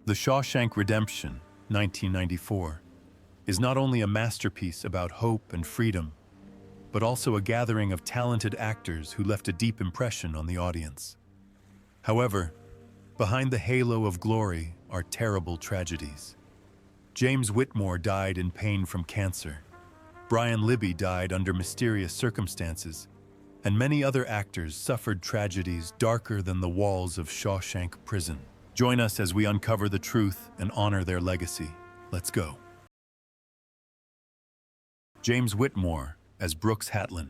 The Shawshank Redemption, 1994, is not only a masterpiece about hope and freedom, but also a gathering of talented actors who left a deep impression on the audience. However, behind the halo of glory are terrible tragedies. James Whitmore died in pain from cancer. Brian Libby died under mysterious circumstances, and many other actors suffered tragedies darker than the walls of Shawshank Prison. Join us as we uncover the truth and honor their legacy. Let's go. James Whitmore as Brooks Hatlin.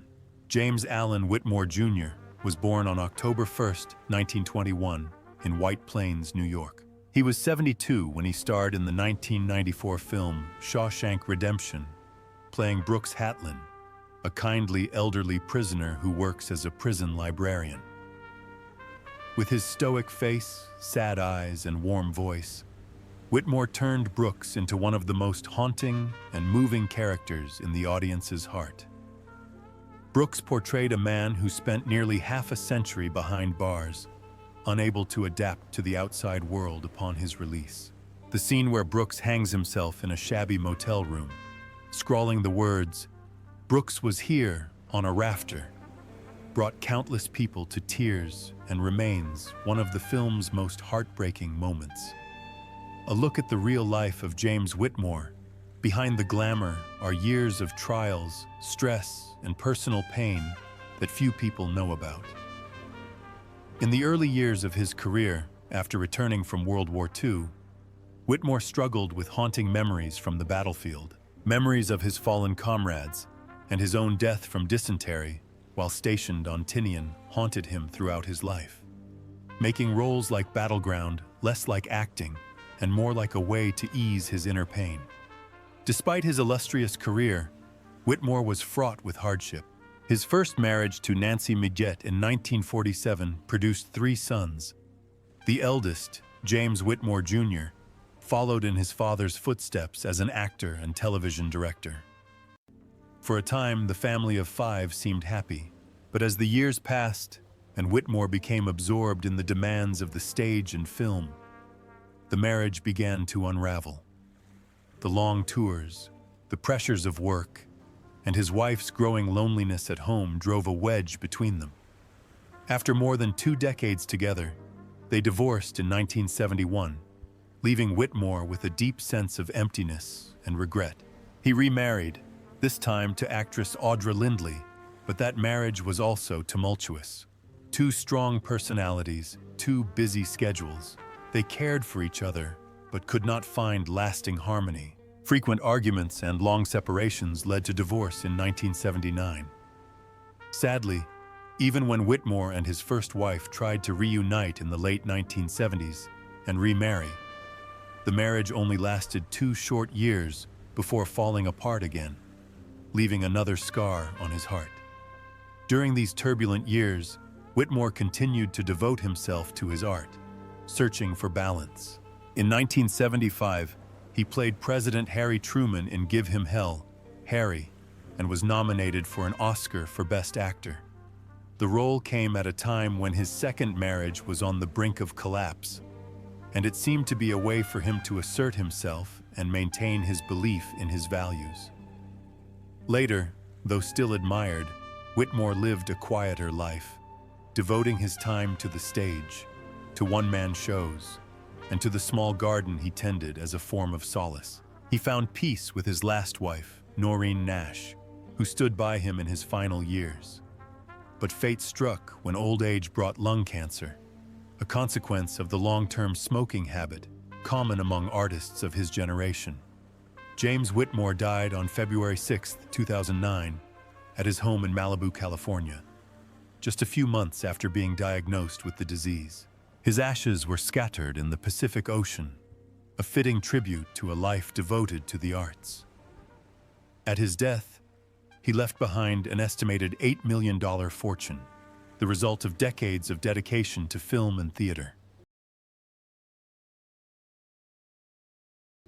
James Allen Whitmore Jr. was born on October 1, 1921, in White Plains, New York. He was 72 when he starred in the 1994 film Shawshank Redemption, playing Brooks Hatlin, a kindly elderly prisoner who works as a prison librarian. With his stoic face, sad eyes, and warm voice, Whitmore turned Brooks into one of the most haunting and moving characters in the audience's heart. Brooks portrayed a man who spent nearly half a century behind bars, unable to adapt to the outside world upon his release. The scene where Brooks hangs himself in a shabby motel room, scrawling the words, "Brooks was here on a rafter," brought countless people to tears and remains one of the film's most heartbreaking moments. A look at the real life of James Whitmore. Behind the glamour are years of trials, stress, and personal pain that few people know about. In the early years of his career, after returning from World War II, Whitmore struggled with haunting memories from the battlefield. Memories of his fallen comrades and his own death from dysentery while stationed on Tinian haunted him throughout his life, making roles like Battleground less like acting and more like a way to ease his inner pain. Despite his illustrious career, Whitmore was fraught with hardship. His first marriage to Nancy Midget in 1947 produced 3 sons. The eldest, James Whitmore Jr., followed in his father's footsteps as an actor and television director. For a time, the family of 5 seemed happy, but as the years passed and Whitmore became absorbed in the demands of the stage and film, the marriage began to unravel. The long tours, the pressures of work, and his wife's growing loneliness at home drove a wedge between them. After more than 2 decades together, they divorced in 1971, leaving Whitmore with a deep sense of emptiness and regret. He remarried, this time to actress Audra Lindley, but that marriage was also tumultuous. 2 strong personalities, 2 busy schedules. They cared for each other, but could not find lasting harmony. Frequent arguments and long separations led to divorce in 1979. Sadly, even when Whitmore and his first wife tried to reunite in the late 1970s and remarry, the marriage only lasted 2 short years before falling apart again, leaving another scar on his heart. During these turbulent years, Whitmore continued to devote himself to his art, searching for balance. In 1975, he played President Harry Truman in Give Him Hell, Harry, and was nominated for an Oscar for Best Actor. The role came at a time when his second marriage was on the brink of collapse, and it seemed to be a way for him to assert himself and maintain his belief in his values. Later, though still admired, Whitmore lived a quieter life, devoting his time to the stage, to one-man shows, and to the small garden he tended as a form of solace. He found peace with his last wife, Noreen Nash, who stood by him in his final years. But fate struck when old age brought lung cancer, a consequence of the long-term smoking habit common among artists of his generation. James Whitmore died on February 6, 2009, at his home in Malibu, California, just a few months after being diagnosed with the disease. His ashes were scattered in the Pacific Ocean, a fitting tribute to a life devoted to the arts. At his death, he left behind an estimated $8 million fortune, the result of decades of dedication to film and theater.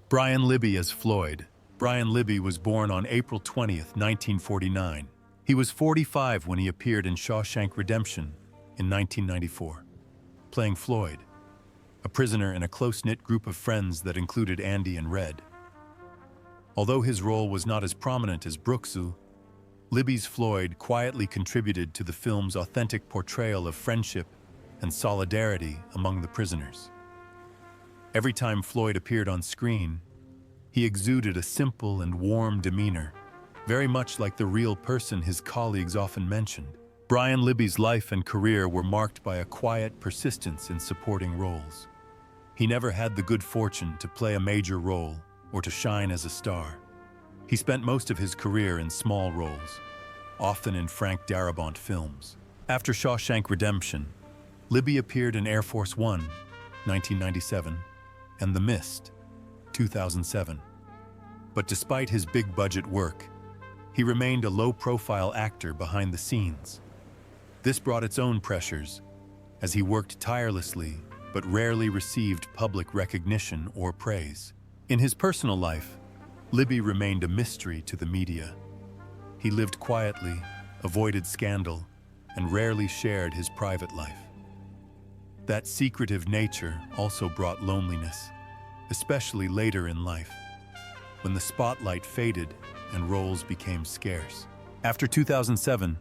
Brian Libby as Floyd. Brian Libby was born on April 20, 1949. He was 45 when he appeared in Shawshank Redemption in 1994, playing Floyd, a prisoner in a close-knit group of friends that included Andy and Red. Although his role was not as prominent as Brooks's, Libby's Floyd quietly contributed to the film's authentic portrayal of friendship and solidarity among the prisoners. Every time Floyd appeared on screen, he exuded a simple and warm demeanor, very much like the real person his colleagues often mentioned. Brian Libby's life and career were marked by a quiet persistence in supporting roles. He never had the good fortune to play a major role or to shine as a star. He spent most of his career in small roles, often in Frank Darabont films. After Shawshank Redemption, Libby appeared in Air Force One, 1997, and The Mist, 2007. But despite his big-budget work, he remained a low-profile actor behind the scenes. This brought its own pressures, as he worked tirelessly but rarely received public recognition or praise. In his personal life, Libby remained a mystery to the media. He lived quietly, avoided scandal, and rarely shared his private life. That secretive nature also brought loneliness, especially later in life, when the spotlight faded and roles became scarce. After 2007,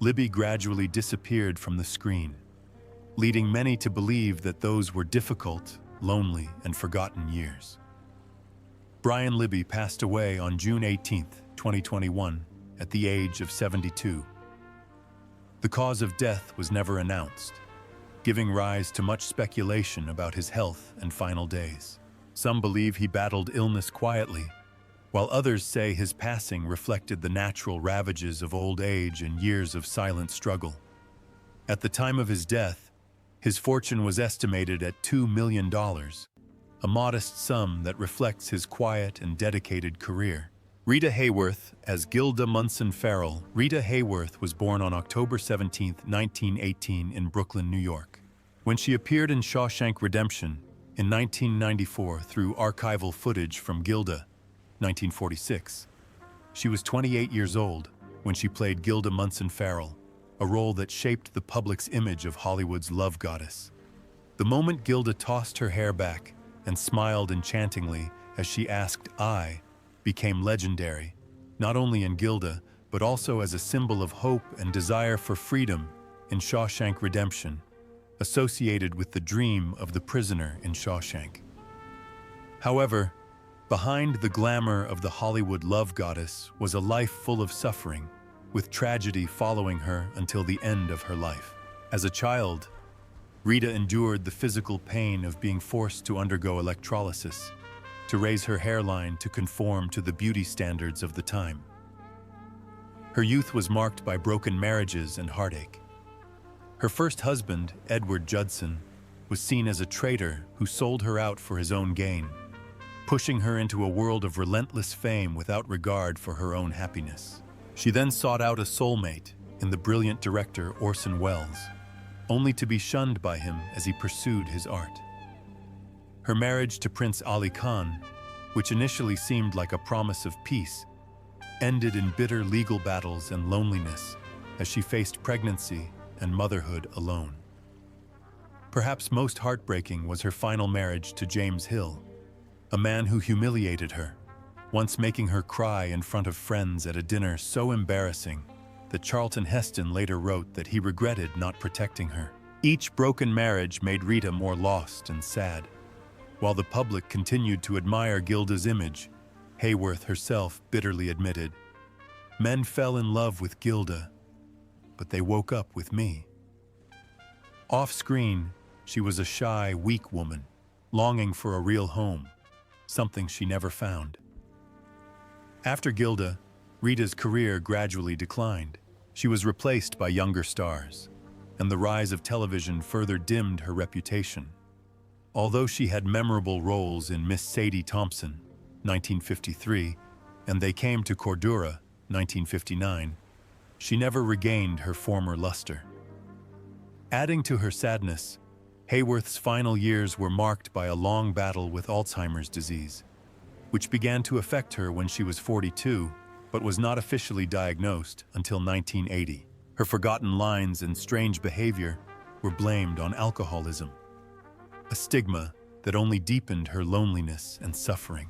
Libby gradually disappeared from the screen, leading many to believe that those were difficult, lonely, and forgotten years. Brian Libby passed away on June 18, 2021, at the age of 72. The cause of death was never announced, giving rise to much speculation about his health and final days. Some believe he battled illness quietly, while others say his passing reflected the natural ravages of old age and years of silent struggle. At the time of his death, his fortune was estimated at $2 million, a modest sum that reflects his quiet and dedicated career. Rita Hayworth as Gilda Munson Farrell. Rita Hayworth was born on October 17, 1918 in Brooklyn, New York. When she appeared in Shawshank Redemption in 1994 through archival footage from Gilda, 1946, she was 28 years old when she played Gilda Munson Farrell, a role that shaped the public's image of Hollywood's love goddess. The moment Gilda tossed her hair back and smiled enchantingly as she asked "I," became legendary, not only in Gilda, but also as a symbol of hope and desire for freedom in Shawshank Redemption, associated with the dream of the prisoner in Shawshank. However, behind the glamour of the Hollywood love goddess was a life full of suffering, with tragedy following her until the end of her life. As a child, Rita endured the physical pain of being forced to undergo electrolysis, to raise her hairline to conform to the beauty standards of the time. Her youth was marked by broken marriages and heartache. Her first husband, Edward Judson, was seen as a traitor who sold her out for his own gain, pushing her into a world of relentless fame without regard for her own happiness. She then sought out a soulmate in the brilliant director Orson Welles, only to be shunned by him as he pursued his art. Her marriage to Prince Ali Khan, which initially seemed like a promise of peace, ended in bitter legal battles and loneliness as she faced pregnancy and motherhood alone. Perhaps most heartbreaking was her final marriage to James Hill, a man who humiliated her, once making her cry in front of friends at a dinner so embarrassing that Charlton Heston later wrote that he regretted not protecting her. Each broken marriage made Rita more lost and sad. While the public continued to admire Gilda's image, Hayworth herself bitterly admitted, "Men fell in love with Gilda, but they woke up with me." Off-screen, she was a shy, weak woman, longing for a real home, something she never found. After Gilda, Rita's career gradually declined. She was replaced by younger stars, and the rise of television further dimmed her reputation. Although she had memorable roles in Miss Sadie Thompson, 1953, and They Came to Cordura, 1959, she never regained her former luster. Adding to her sadness, Hayworth's final years were marked by a long battle with Alzheimer's disease, which began to affect her when she was 42, but was not officially diagnosed until 1980. Her forgotten lines and strange behavior were blamed on alcoholism. a stigma that only deepened her loneliness and suffering.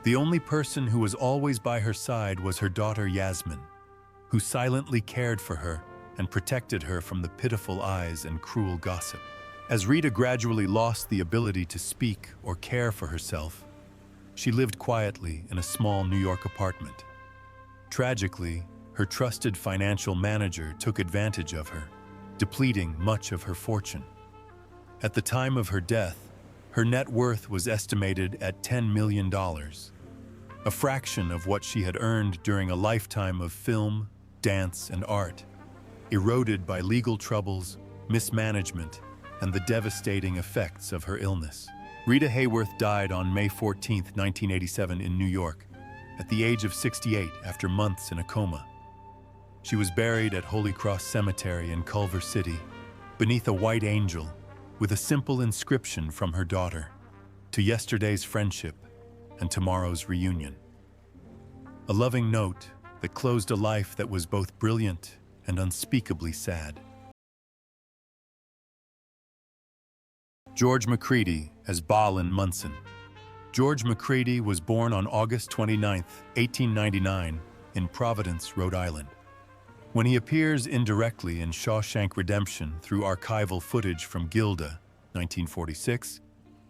The only person who was always by her side was her daughter Yasmin, who silently cared for her and protected her from the pitiful eyes and cruel gossip. As Rita gradually lost the ability to speak or care for herself, she lived quietly in a small New York apartment. Tragically, her trusted financial manager took advantage of her, depleting much of her fortune. At the time of her death, her net worth was estimated at $10 million, a fraction of what she had earned during a lifetime of film, dance, and art, eroded by legal troubles, mismanagement, and the devastating effects of her illness. Rita Hayworth died on May 14, 1987 in New York, at the age of 68 after months in a coma. She was buried at Holy Cross Cemetery in Culver City, beneath a white angel, with a simple inscription from her daughter, "To yesterday's friendship and tomorrow's reunion." A loving note that closed a life that was both brilliant and unspeakably sad. George Macready as Balin Munson. George Macready was born on August 29, 1899, in Providence, Rhode Island. When he appears indirectly in Shawshank Redemption through archival footage from Gilda, 1946,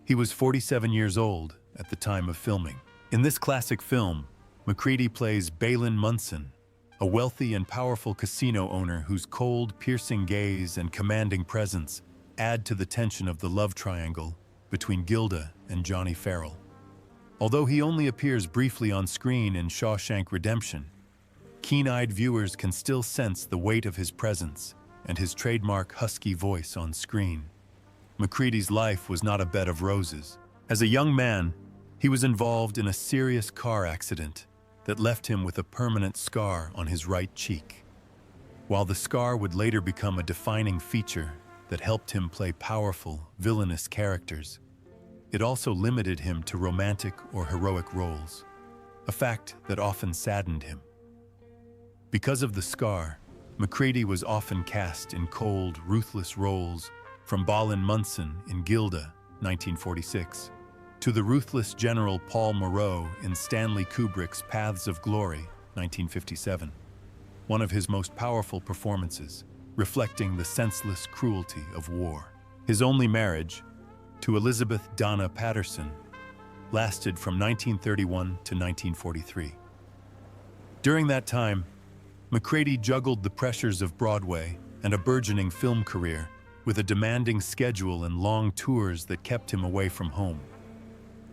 he was 47 years old at the time of filming. In this classic film, Macready plays Balin Munson, a wealthy and powerful casino owner whose cold, piercing gaze and commanding presence add to the tension of the love triangle between Gilda and Johnny Farrell. Although he only appears briefly on screen in Shawshank Redemption, keen-eyed viewers can still sense the weight of his presence and his trademark husky voice on screen. Macready's life was not a bed of roses. As a young man, he was involved in a serious car accident that left him with a permanent scar on his right cheek. While the scar would later become a defining feature that helped him play powerful, villainous characters, it also limited him to romantic or heroic roles, a fact that often saddened him. Because of the scar, Macready was often cast in cold, ruthless roles, from Balin Munson in Gilda, 1946, to the ruthless General Paul Moreau in Stanley Kubrick's Paths of Glory, 1957, one of his most powerful performances, reflecting the senseless cruelty of war. His only marriage, to Elizabeth Donna Patterson, lasted from 1931 to 1943. During that time, Macready juggled the pressures of Broadway and a burgeoning film career with a demanding schedule and long tours that kept him away from home.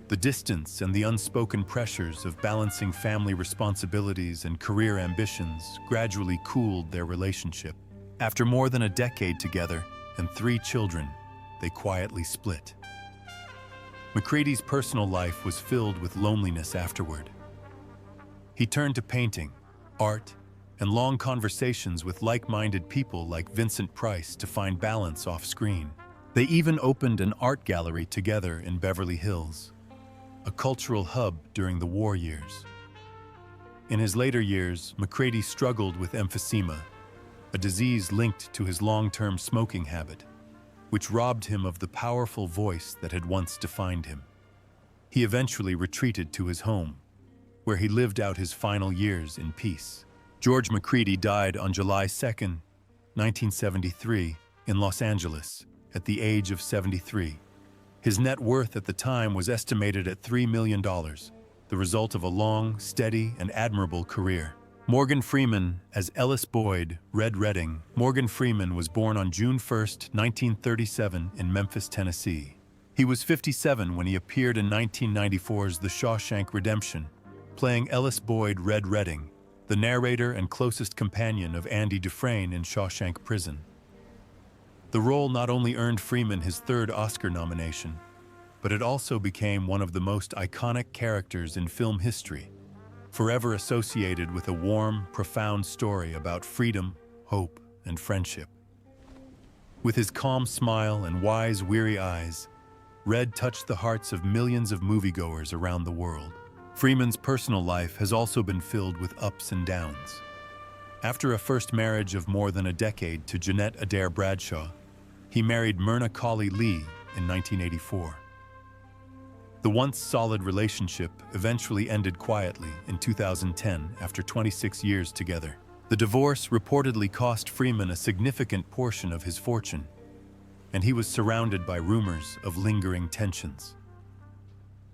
The distance and the unspoken pressures of balancing family responsibilities and career ambitions gradually cooled their relationship. After more than a decade together and 3 children, they quietly split. Macready's personal life was filled with loneliness afterward. He turned to painting, art, and long conversations with like-minded people like Vincent Price to find balance off-screen. They even opened an art gallery together in Beverly Hills, a cultural hub during the war years. In his later years, Macready struggled with emphysema, a disease linked to his long-term smoking habit, which robbed him of the powerful voice that had once defined him. He eventually retreated to his home, where he lived out his final years in peace. George Macready died on July 2, 1973, in Los Angeles, at the age of 73. His net worth at the time was estimated at $3 million, the result of a long, steady, and admirable career. Morgan Freeman as Ellis Boyd, Red Redding. Morgan Freeman was born on June 1, 1937, in Memphis, Tennessee. He was 57 when he appeared in 1994's The Shawshank Redemption, playing Ellis Boyd, Red Redding, the narrator and closest companion of Andy Dufresne in Shawshank Prison. The role not only earned Freeman his 3rd Oscar nomination, but it also became one of the most iconic characters in film history, forever associated with a warm, profound story about freedom, hope, and friendship. With his calm smile and wise, weary eyes, Red touched the hearts of millions of moviegoers around the world. Freeman's personal life has also been filled with ups and downs. After a first marriage of more than a decade to Jeanette Adair Bradshaw, he married Myrna Colley Lee in 1984. The once solid relationship eventually ended quietly in 2010 after 26 years together. The divorce reportedly cost Freeman a significant portion of his fortune, and he was surrounded by rumors of lingering tensions.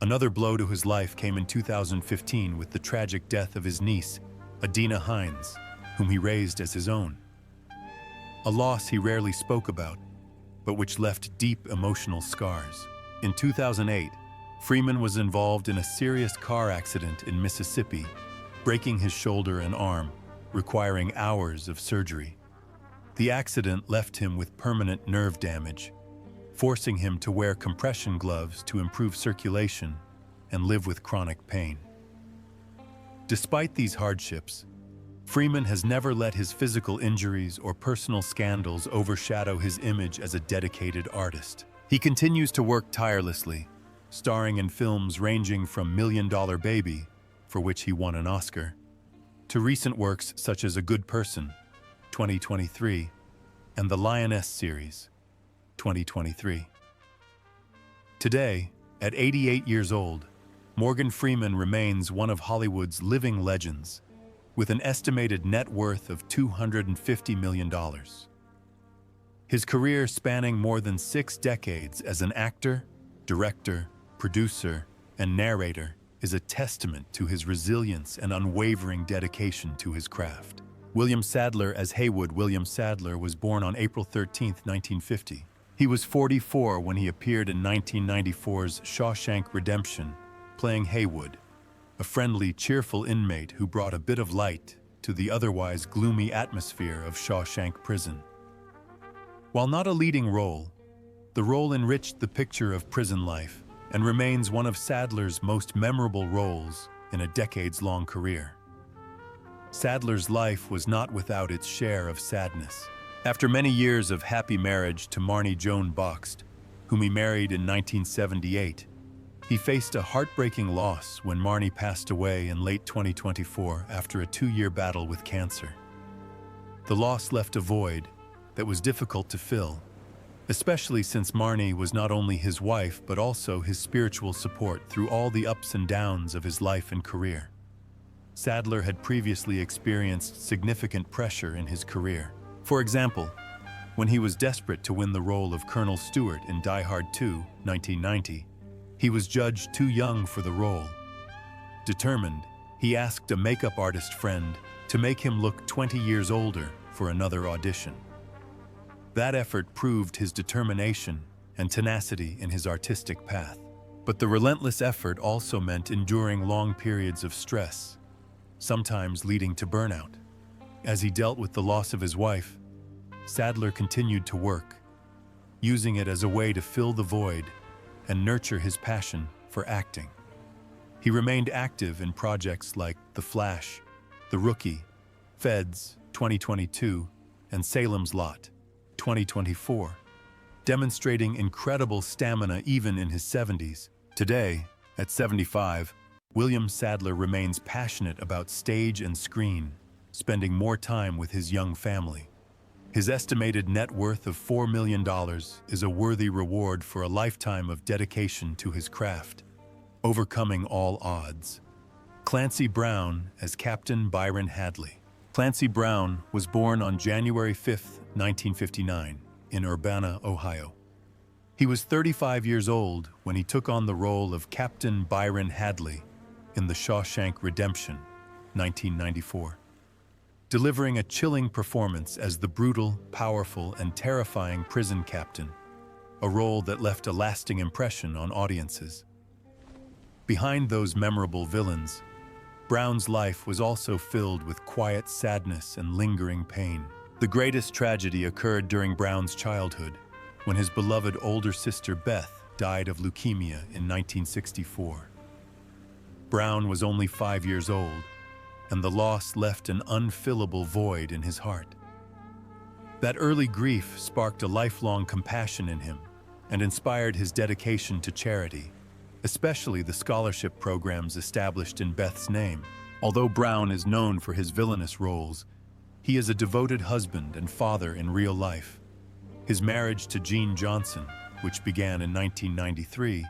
Another blow to his life came in 2015 with the tragic death of his niece, Adina Hines, whom he raised as his own. A loss he rarely spoke about, but which left deep emotional scars. In 2008, Freeman was involved in a serious car accident in Mississippi, breaking his shoulder and arm, requiring hours of surgery. The accident left him with permanent nerve damage, forcing him to wear compression gloves to improve circulation and live with chronic pain. Despite these hardships, Freeman has never let his physical injuries or personal scandals overshadow his image as a dedicated artist. He continues to work tirelessly, starring in films ranging from Million Dollar Baby, for which he won an Oscar, to recent works such as A Good Person, 2023, and The Lioness series, 2023. Today, at 88 years old, Morgan Freeman remains one of Hollywood's living legends, with an estimated net worth of $250 million. His career spanning more than 6 decades as an actor, director, producer, and narrator is a testament to his resilience and unwavering dedication to his craft. William Sadler as Haywood William Sadler was born on April 13, 1950. He was 44 when he appeared in 1994's Shawshank Redemption, playing Haywood, a friendly, cheerful inmate who brought a bit of light to the otherwise gloomy atmosphere of Shawshank Prison. While not a leading role, the role enriched the picture of prison life and remains one of Sadler's most memorable roles in a decades-long career. Sadler's life was not without its share of sadness. After many years of happy marriage to Marnie Joan Boxt, whom he married in 1978, he faced a heartbreaking loss when Marnie passed away in late 2024 after a 2-year battle with cancer. The loss left a void that was difficult to fill, especially since Marnie was not only his wife but also his spiritual support through all the ups and downs of his life and career. Sadler had previously experienced significant pressure in his career. For example, when he was desperate to win the role of Colonel Stewart in Die Hard 2, 1990, he was judged too young for the role. Determined, he asked a makeup artist friend to make him look 20 years older for another audition. That effort proved his determination and tenacity in his artistic path. But the relentless effort also meant enduring long periods of stress, sometimes leading to burnout. As he dealt with the loss of his wife, Sadler continued to work, using it as a way to fill the void and nurture his passion for acting. He remained active in projects like The Flash, The Rookie, Feds, 2022, and Salem's Lot, 2024, demonstrating incredible stamina even in his 70s. Today, at 75, William Sadler remains passionate about stage and screen, spending more time with his young family. His estimated net worth of $4 million is a worthy reward for a lifetime of dedication to his craft, overcoming all odds. Clancy Brown as Captain Byron Hadley. Clancy Brown was born on January 5, 1959, in Urbana, Ohio. He was 35 years old when he took on the role of Captain Byron Hadley in The Shawshank Redemption, 1994. Delivering a chilling performance as the brutal, powerful, and terrifying prison captain, a role that left a lasting impression on audiences. Behind those memorable villains, Brown's life was also filled with quiet sadness and lingering pain. The greatest tragedy occurred during Brown's childhood, when his beloved older sister Beth died of leukemia in 1964. Brown was only 5 years old, and the loss left an unfillable void in his heart. That early grief sparked a lifelong compassion in him and inspired his dedication to charity, especially the scholarship programs established in Beth's name. Although Brown is known for his villainous roles, he is a devoted husband and father in real life. His marriage to Jean Johnson, which began in 1993,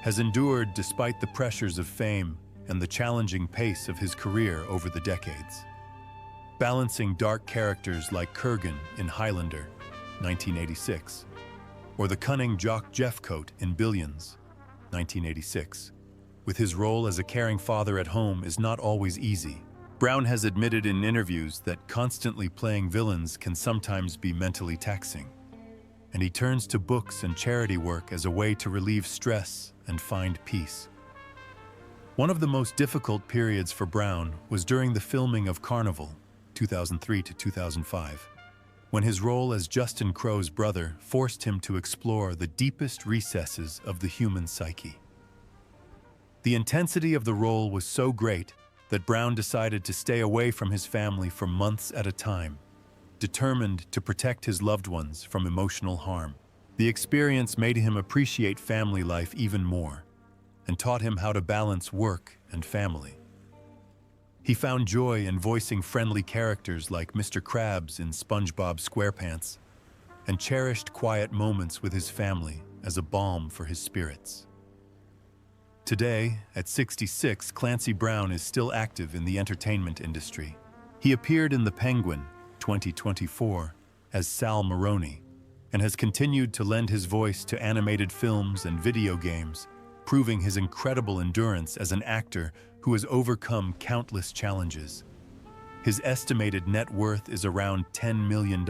has endured despite the pressures of fame and the challenging pace of his career over the decades. Balancing dark characters like Kurgan in Highlander, 1986, or the cunning Jock Jeffcoat in Billions, 1986, with his role as a caring father at home is not always easy. Brown has admitted in interviews that constantly playing villains can sometimes be mentally taxing, and he turns to books and charity work as a way to relieve stress and find peace. One of the most difficult periods for Brown was during the filming of Carnival, 2003 to 2005, when his role as Justin Crow's brother forced him to explore the deepest recesses of the human psyche. The intensity of the role was so great that Brown decided to stay away from his family for months at a time, determined to protect his loved ones from emotional harm. The experience made him appreciate family life even more and taught him how to balance work and family. He found joy in voicing friendly characters like Mr. Krabs in SpongeBob SquarePants and cherished quiet moments with his family as a balm for his spirits. Today, at 66, Clancy Brown is still active in the entertainment industry. He appeared in The Penguin, 2024, as Sal Maroney, and has continued to lend his voice to animated films and video games, proving his incredible endurance as an actor who has overcome countless challenges. His estimated net worth is around $10 million,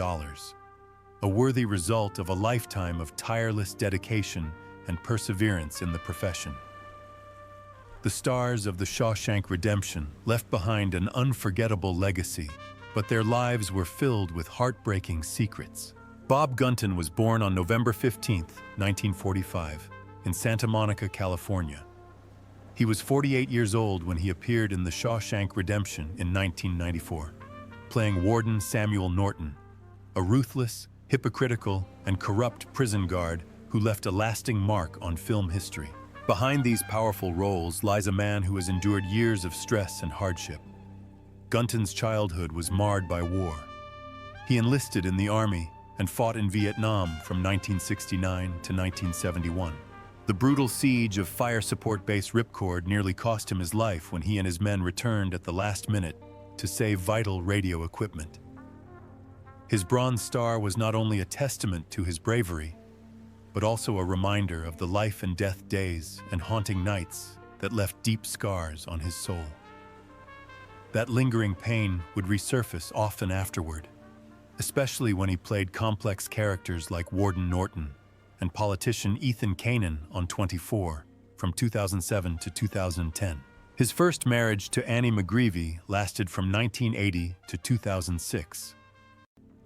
a worthy result of a lifetime of tireless dedication and perseverance in the profession. The stars of the Shawshank Redemption left behind an unforgettable legacy, but their lives were filled with heartbreaking secrets. Bob Gunton was born on November 15, 1945, in Santa Monica, California. He was 48 years old when he appeared in The Shawshank Redemption in 1994, playing Warden Samuel Norton, a ruthless, hypocritical, and corrupt prison guard who left a lasting mark on film history. Behind these powerful roles lies a man who has endured years of stress and hardship. Gunton's childhood was marred by war. He enlisted in the Army and fought in Vietnam from 1969 to 1971. The brutal siege of fire support base Ripcord nearly cost him his life when he and his men returned at the last minute to save vital radio equipment. His Bronze Star was not only a testament to his bravery, but also a reminder of the life and death days and haunting nights that left deep scars on his soul. That lingering pain would resurface often afterward, especially when he played complex characters like Warden Norton and politician Ethan Kanan on 24 from 2007 to 2010. His first marriage to Annie McGreevy lasted from 1980 to 2006.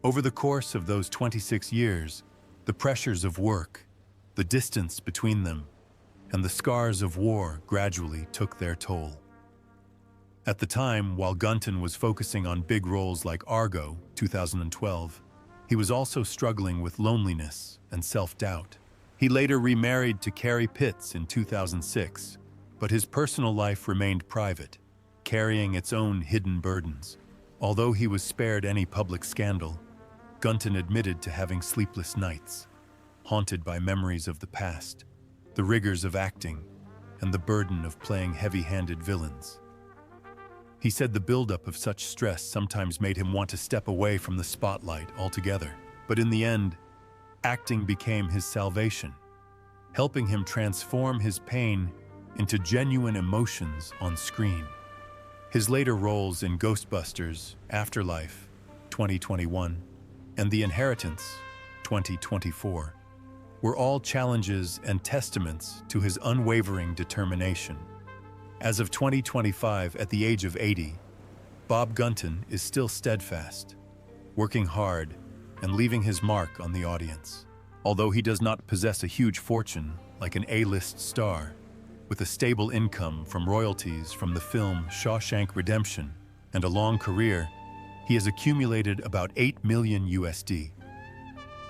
Over the course of those 26 years, the pressures of work, the distance between them, and the scars of war gradually took their toll. At the time, while Gunton was focusing on big roles like Argo, 2012, he was also struggling with loneliness and self-doubt. He later remarried to Carrie Pitts in 2006, but his personal life remained private, carrying its own hidden burdens. Although he was spared any public scandal, Gunton admitted to having sleepless nights, haunted by memories of the past, the rigors of acting, and the burden of playing heavy-handed villains. He said the buildup of such stress sometimes made him want to step away from the spotlight altogether. But in the end, acting became his salvation, helping him transform his pain into genuine emotions on screen. His later roles in Ghostbusters, Afterlife, 2021, and The Inheritance, 2024, were all challenges and testaments to his unwavering determination. As of 2025, at the age of 80, Bob Gunton is still steadfast, working hard and leaving his mark on the audience. Although he does not possess a huge fortune like an A-list star, with a stable income from royalties from the film Shawshank Redemption and a long career, he has accumulated about $8 million USD.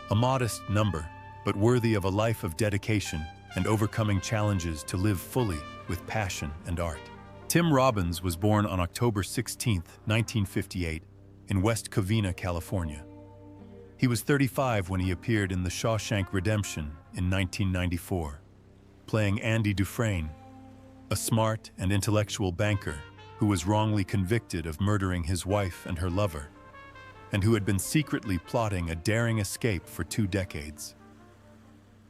A modest number, but worthy of a life of dedication and overcoming challenges to live fully with passion and art. Tim Robbins was born on October 16, 1958, in West Covina, California. He was 35 when he appeared in The Shawshank Redemption in 1994, playing Andy Dufresne, a smart and intellectual banker who was wrongly convicted of murdering his wife and her lover, and who had been secretly plotting a daring escape for 2 decades.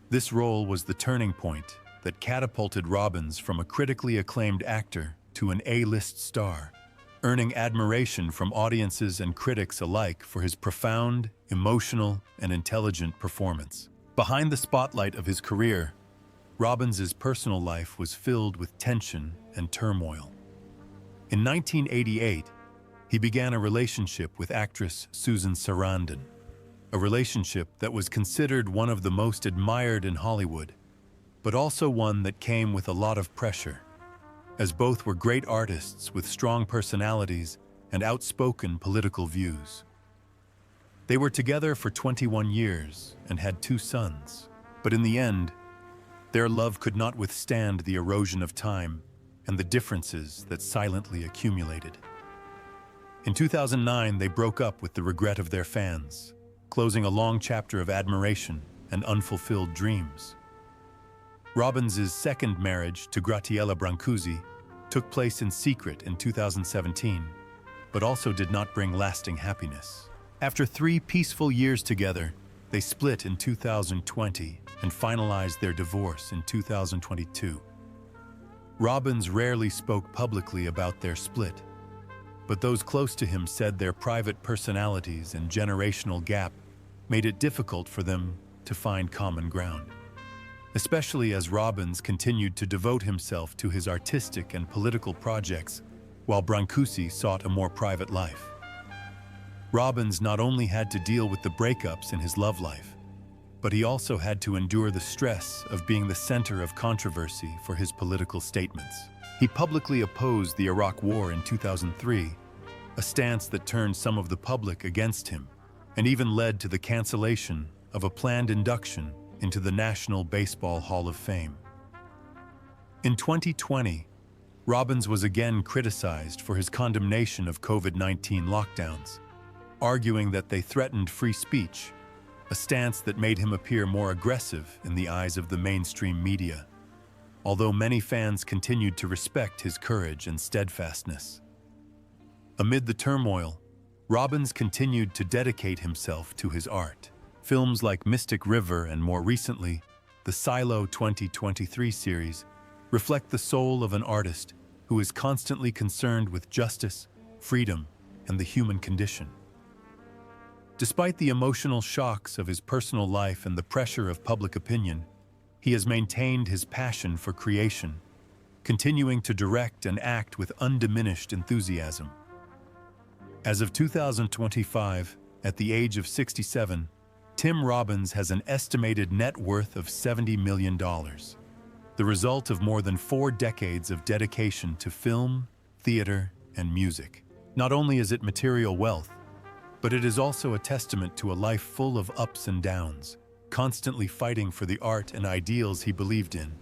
This role was the turning point that catapulted Robbins from a critically acclaimed actor to an A-list star, earning admiration from audiences and critics alike for his profound, emotional, and intelligent performance. Behind the spotlight of his career, Robbins's personal life was filled with tension and turmoil. In 1988, he began a relationship with actress Susan Sarandon, a relationship that was considered one of the most admired in Hollywood, but also one that came with a lot of pressure, as both were great artists with strong personalities and outspoken political views. They were together for 21 years and had 2 sons, but in the end, their love could not withstand the erosion of time and the differences that silently accumulated. In 2009, they broke up with the regret of their fans, closing a long chapter of admiration and unfulfilled dreams. Robbins's second marriage to Graziella Brancusi took place in secret in 2017, but also did not bring lasting happiness. After 3 peaceful years together, they split in 2020 and finalized their divorce in 2022. Robbins rarely spoke publicly about their split, but those close to him said their private personalities and generational gap made it difficult for them to find common ground, especially as Robbins continued to devote himself to his artistic and political projects while Brancusi sought a more private life. Robbins not only had to deal with the breakups in his love life, but he also had to endure the stress of being the center of controversy for his political statements. He publicly opposed the Iraq War in 2003, a stance that turned some of the public against him and even led to the cancellation of a planned induction into the National Baseball Hall of Fame. In 2020, Robbins was again criticized for his condemnation of COVID-19 lockdowns, arguing that they threatened free speech, a stance that made him appear more aggressive in the eyes of the mainstream media, although many fans continued to respect his courage and steadfastness. Amid the turmoil, Robbins continued to dedicate himself to his art. Films like Mystic River and more recently, the Silo 2023 series reflect the soul of an artist who is constantly concerned with justice, freedom, and the human condition. Despite the emotional shocks of his personal life and the pressure of public opinion, he has maintained his passion for creation, continuing to direct and act with undiminished enthusiasm. As of 2025, at the age of 67, Tim Robbins has an estimated net worth of $70 million, the result of more than 4 decades of dedication to film, theater, and music. Not only is it material wealth, but it is also a testament to a life full of ups and downs, constantly fighting for the art and ideals he believed in.